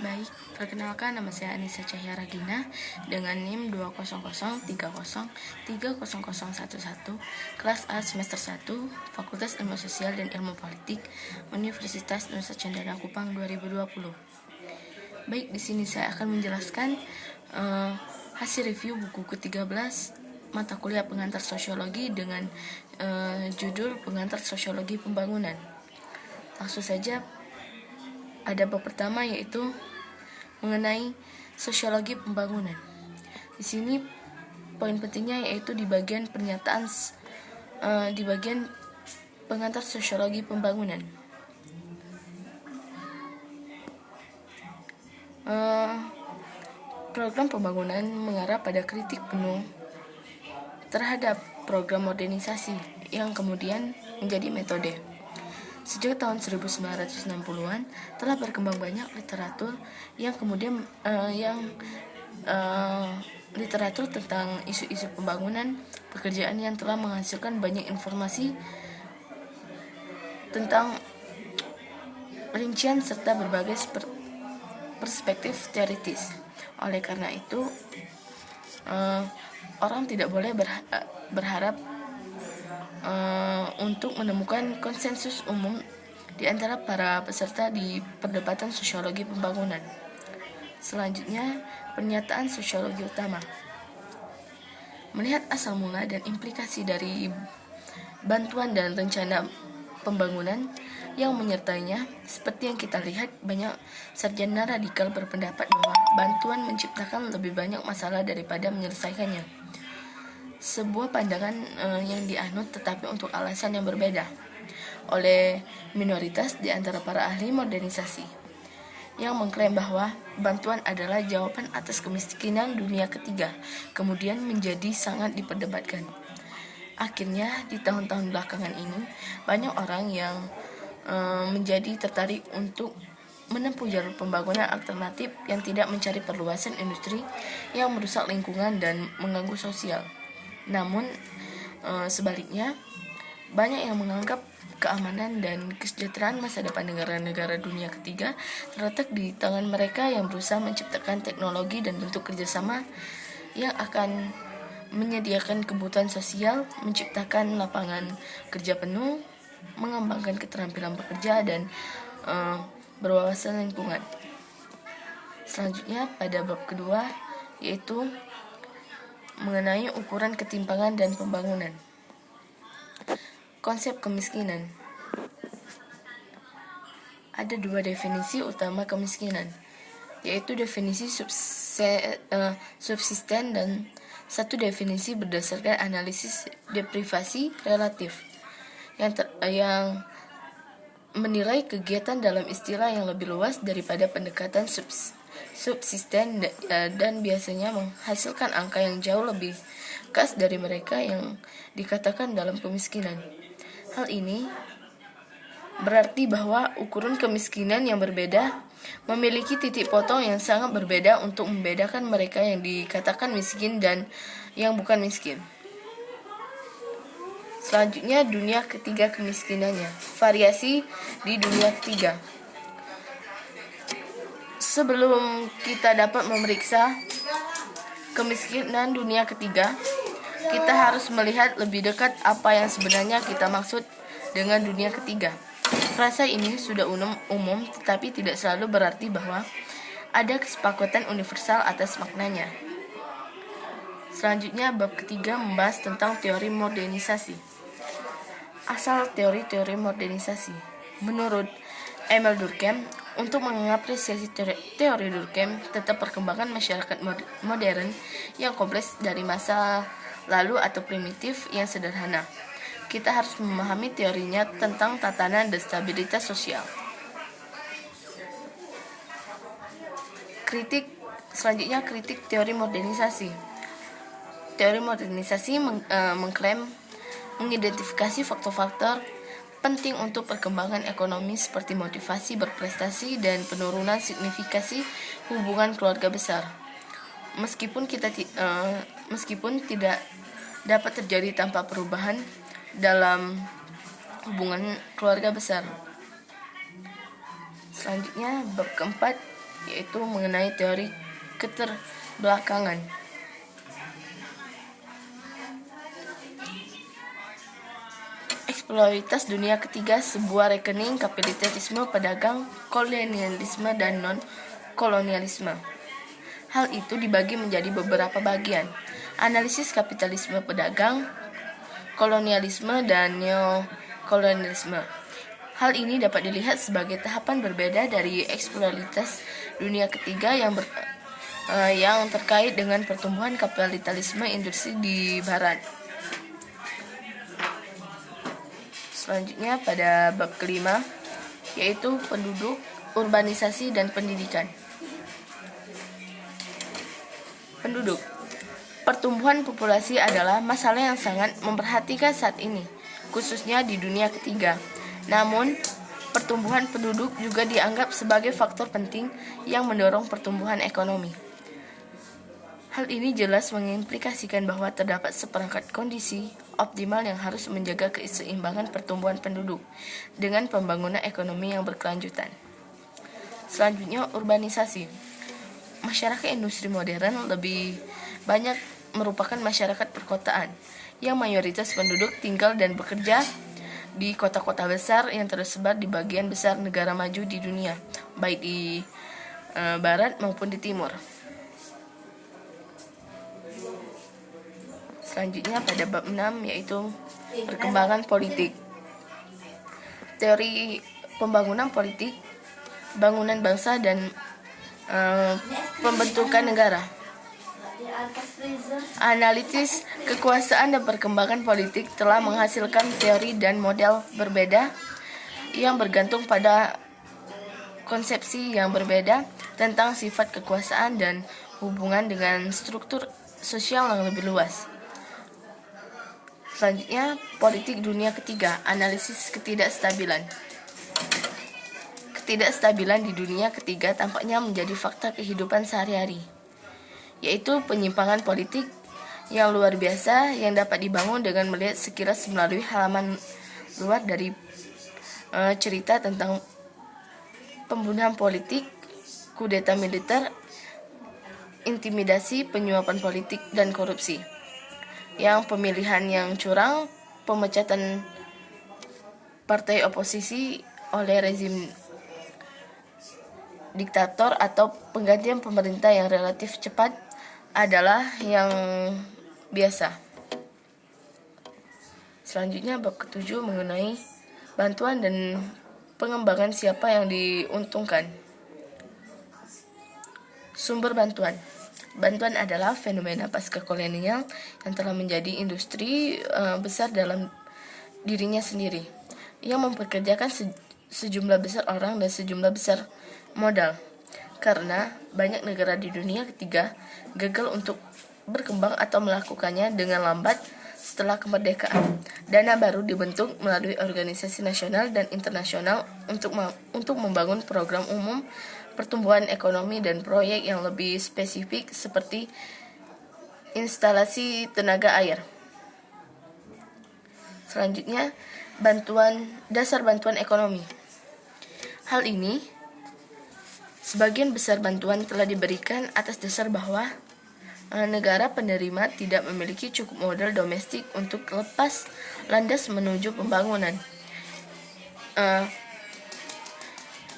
Baik, perkenalkan nama saya Anissa Cahya Ragina dengan NIM 20030303011, kelas A semester 1, Fakultas Ilmu Sosial dan Ilmu Politik, Universitas Nusa Cendana Kupang 2020. Baik, di sini saya akan menjelaskan hasil review buku ke-13 mata kuliah pengantar sosiologi dengan judul Pengantar Sosiologi Pembangunan. Langsung saja, ada bab pertama yaitu mengenai sosiologi pembangunan. Di sini poin pentingnya yaitu di bagian pernyataan di bagian pengantar sosiologi pembangunan. Program pembangunan mengarah pada kritik penuh terhadap program modernisasi yang kemudian menjadi metode. Sejak tahun 1960-an telah berkembang banyak literatur yang kemudian literatur tentang isu-isu pembangunan pekerjaan yang telah menghasilkan banyak informasi tentang rincian serta berbagai perspektif teoritis. Oleh karena itu, orang tidak boleh berharap untuk menemukan konsensus umum di antara para peserta di perdebatan sosiologi pembangunan. Selanjutnya, pernyataan sosiologi utama. Melihat asal mula dan implikasi dari bantuan dan rencana pembangunan yang menyertainya, seperti yang kita lihat, banyak sarjana radikal berpendapat bahwa bantuan menciptakan lebih banyak masalah daripada menyelesaikannya. Sebuah pandangan yang dianut tetapi untuk alasan yang berbeda oleh minoritas di antara para ahli modernisasi yang mengklaim bahwa bantuan adalah jawaban atas kemiskinan dunia ketiga, kemudian menjadi sangat diperdebatkan. Akhirnya di tahun-tahun belakangan ini banyak orang yang menjadi tertarik untuk menempuh jalur pembangunan alternatif yang tidak mencari perluasan industri yang merusak lingkungan dan mengganggu sosial. Namun sebaliknya, banyak yang menganggap keamanan dan kesejahteraan masa depan negara-negara dunia ketiga terletak di tangan mereka yang berusaha menciptakan teknologi dan bentuk kerjasama yang akan menyediakan kebutuhan sosial, menciptakan lapangan kerja penuh, mengembangkan keterampilan pekerja, dan berwawasan lingkungan. Selanjutnya pada bab kedua yaitu mengenai ukuran ketimpangan dan pembangunan. Konsep kemiskinan. Ada dua definisi utama kemiskinan, yaitu definisi subsisten dan satu definisi berdasarkan analisis deprivasi relatif yang menilai kegiatan dalam istilah yang lebih luas daripada pendekatan subsisten dan biasanya menghasilkan angka yang jauh lebih khas dari mereka yang dikatakan dalam kemiskinan. Hal ini berarti bahwa ukuran kemiskinan yang berbeda memiliki titik potong yang sangat berbeda untuk membedakan mereka yang dikatakan miskin dan yang bukan miskin. Selanjutnya, dunia ketiga kemiskinannya. Variasi di dunia ketiga. Sebelum kita dapat memeriksa kemiskinan dunia ketiga, kita harus melihat lebih dekat apa yang sebenarnya kita maksud dengan dunia ketiga. Frasa ini sudah umum, tetapi tidak selalu berarti bahwa ada kesepakatan universal atas maknanya. Selanjutnya, bab ketiga membahas tentang teori modernisasi. Asal teori-teori modernisasi. Menurut Emil Durkheim, untuk mengapresiasi teori Durkheim tentang perkembangan masyarakat modern yang kompleks dari masa lalu atau primitif yang sederhana, kita harus memahami teorinya tentang tatanan dan stabilitas sosial. Selanjutnya, kritik teori modernisasi. Teori modernisasi mengklaim mengidentifikasi faktor-faktor penting untuk perkembangan ekonomi seperti motivasi berprestasi dan penurunan signifikasi hubungan keluarga besar. Meskipun tidak dapat terjadi tanpa perubahan dalam hubungan keluarga besar. Selanjutnya bab keempat, yaitu mengenai teori keterbelakangan. Eksploitas dunia ketiga, sebuah rekening kapitalisme pedagang, kolonialisme, dan non-kolonialisme. Hal itu dibagi menjadi beberapa bagian: analisis kapitalisme pedagang, kolonialisme, dan neokolonialisme. Hal ini dapat dilihat sebagai tahapan berbeda dari eksploitas dunia ketiga yang terkait dengan pertumbuhan kapitalisme industri di Barat. Selanjutnya pada bab kelima, yaitu penduduk, urbanisasi, dan pendidikan. Penduduk. Pertumbuhan populasi adalah masalah yang sangat memperhatikan saat ini, khususnya di dunia ketiga. Namun, pertumbuhan penduduk juga dianggap sebagai faktor penting yang mendorong pertumbuhan ekonomi. Hal ini jelas mengimplikasikan bahwa terdapat seperangkat kondisi optimal yang harus menjaga keseimbangan pertumbuhan penduduk dengan pembangunan ekonomi yang berkelanjutan. Selanjutnya, urbanisasi. Masyarakat industri modern lebih banyak merupakan masyarakat perkotaan, yang mayoritas penduduk tinggal dan bekerja di kota-kota besar yang tersebar di bagian besar negara maju di dunia, baik di barat maupun di timur. Selanjutnya pada bab 6, yaitu perkembangan politik. Teori pembangunan politik, bangunan bangsa, dan pembentukan negara. Analisis kekuasaan dan perkembangan politik telah menghasilkan teori dan model berbeda yang bergantung pada konsepsi yang berbeda tentang sifat kekuasaan dan hubungan dengan struktur sosial yang lebih luas. Selanjutnya, politik dunia ketiga, analisis ketidakstabilan. Ketidakstabilan di dunia ketiga tampaknya menjadi fakta kehidupan sehari-hari, yaitu penyimpangan politik yang luar biasa yang dapat dibangun dengan melihat sekilas melalui halaman luar dari cerita tentang pembunuhan politik, kudeta militer, intimidasi, penyuapan politik, dan korupsi, yang pemilihan yang curang, pemecatan partai oposisi oleh rezim diktator, atau penggantian pemerintah yang relatif cepat adalah yang biasa. Selanjutnya bab ke-7 mengenai bantuan dan pengembangan siapa yang diuntungkan. Sumber bantuan. Bantuan adalah fenomena pasca kolonial yang telah menjadi industri besar dalam dirinya sendiri, yang mempekerjakan sejumlah besar orang dan sejumlah besar modal. Karena banyak negara di dunia ketiga gagal untuk berkembang atau melakukannya dengan lambat setelah kemerdekaan, dana baru dibentuk melalui organisasi nasional dan internasional untuk membangun program umum pertumbuhan ekonomi dan proyek yang lebih spesifik seperti instalasi tenaga air. Selanjutnya, dasar bantuan ekonomi. Hal ini, sebagian besar bantuan telah diberikan atas dasar bahwa negara penerima tidak memiliki cukup modal domestik untuk lepas landas menuju pembangunan.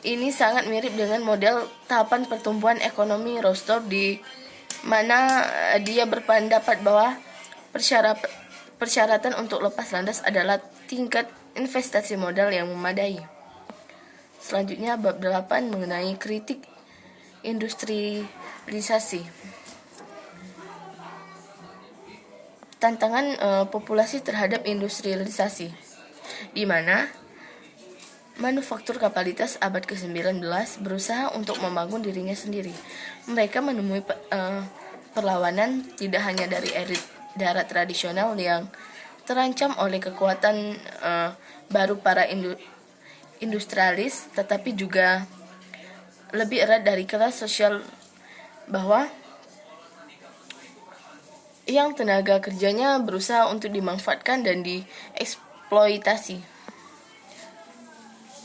Ini sangat mirip dengan model tahapan pertumbuhan ekonomi Rostow, di mana dia berpendapat bahwa persyaratan untuk lepas landas adalah tingkat investasi modal yang memadai. Selanjutnya bab 8 mengenai kritik industrialisasi. Tantangan populasi terhadap industrialisasi, di mana manufaktur kapitalitas abad ke-19 berusaha untuk membangun dirinya sendiri. Mereka menemui perlawanan tidak hanya dari elit darat tradisional yang terancam oleh kekuatan baru para industrialis, tetapi juga lebih erat dari kelas sosial bahwa yang tenaga kerjanya berusaha untuk dimanfaatkan dan dieksploitasi.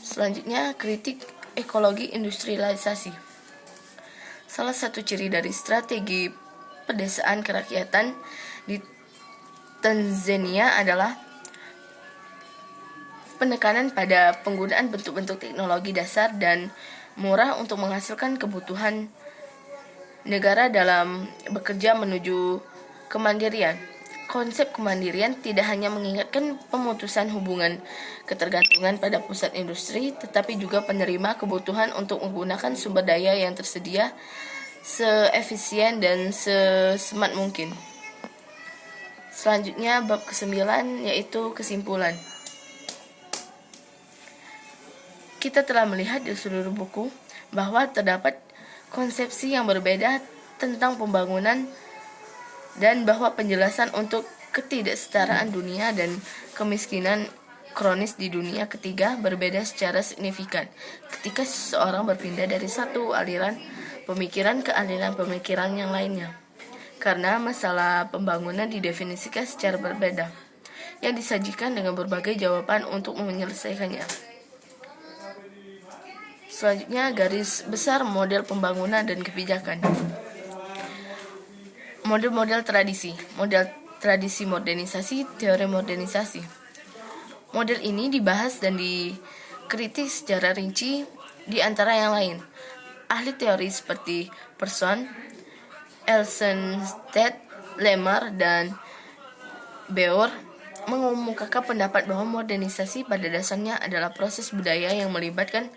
Selanjutnya, kritik ekologi industrialisasi. Salah satu ciri dari strategi pedesaan kerakyatan di Tanzania adalah penekanan pada penggunaan bentuk-bentuk teknologi dasar dan murah untuk menghasilkan kebutuhan negara dalam bekerja menuju kemandirian. Konsep kemandirian tidak hanya mengingatkan pemutusan hubungan ketergantungan pada pusat industri, tetapi juga penerima kebutuhan untuk menggunakan sumber daya yang tersedia seefisien dan sesmart mungkin. Selanjutnya bab ke-9 yaitu kesimpulan. Kita telah melihat di seluruh buku bahwa terdapat konsepsi yang berbeda tentang pembangunan dan bahwa penjelasan untuk ketidaksetaraan dunia dan kemiskinan kronis di dunia ketiga berbeda secara signifikan ketika seseorang berpindah dari satu aliran pemikiran ke aliran pemikiran yang lainnya. Karena masalah pembangunan didefinisikan secara berbeda, yang disajikan dengan berbagai jawaban untuk menyelesaikannya. Selanjutnya, garis besar model pembangunan dan kebijakan. Model-model tradisi modernisasi, teori modernisasi. Model ini dibahas dan dikritik secara rinci di antara yang lain. Ahli teori seperti Person, Elsenstedt, Lemmer, dan Bauer mengemukakan pendapat bahwa modernisasi pada dasarnya adalah proses budaya yang melibatkan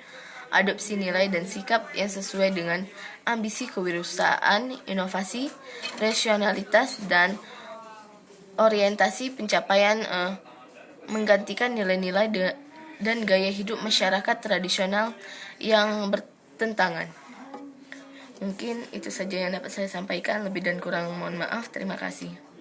adopsi nilai dan sikap yang sesuai dengan ambisi kewirausahaan, inovasi, rasionalitas, dan orientasi pencapaian menggantikan nilai-nilai dan gaya hidup masyarakat tradisional yang bertentangan. Mungkin itu saja yang dapat saya sampaikan, lebih dan kurang mohon maaf. Terima kasih.